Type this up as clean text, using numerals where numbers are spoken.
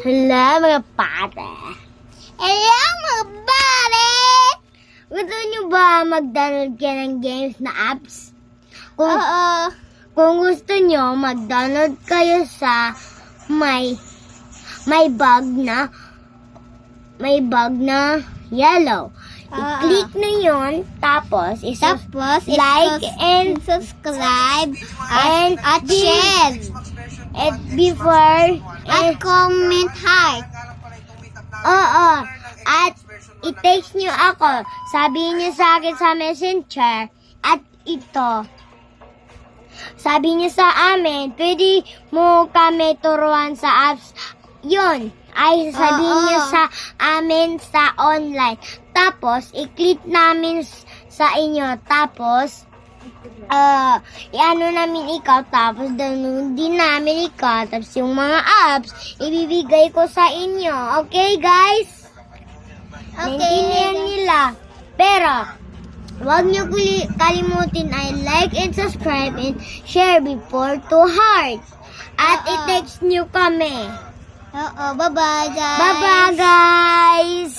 Hello, mga pare. Hello, mga pare. Gusto nyo ba mag-download kayo ng games na apps? Kung gusto nyo, mag-download kayo sa may bag na yellow. I-click na yun, tapos like and subscribe and share. At before, at comment heart. At i-text nyo ako. Sabihin nyo sa akin sa messenger. At ito. Sabi nyo sa amin, pwede mo kami turuan sa apps. Yun. Ay sabihin nyo sa amin sa online. Tapos, i-click namin sa inyo. Tapos, i-ano namin ikaw, tapos download din namin ikaw, tapos yung mga apps, ibibigay ko sa inyo. Okay, guys? Naintindihan nila. Pero, huwag nyo kalimutin ay like and subscribe and share before to heart. At i-text nyo kami. Bye-bye, guys. Bye-bye, guys.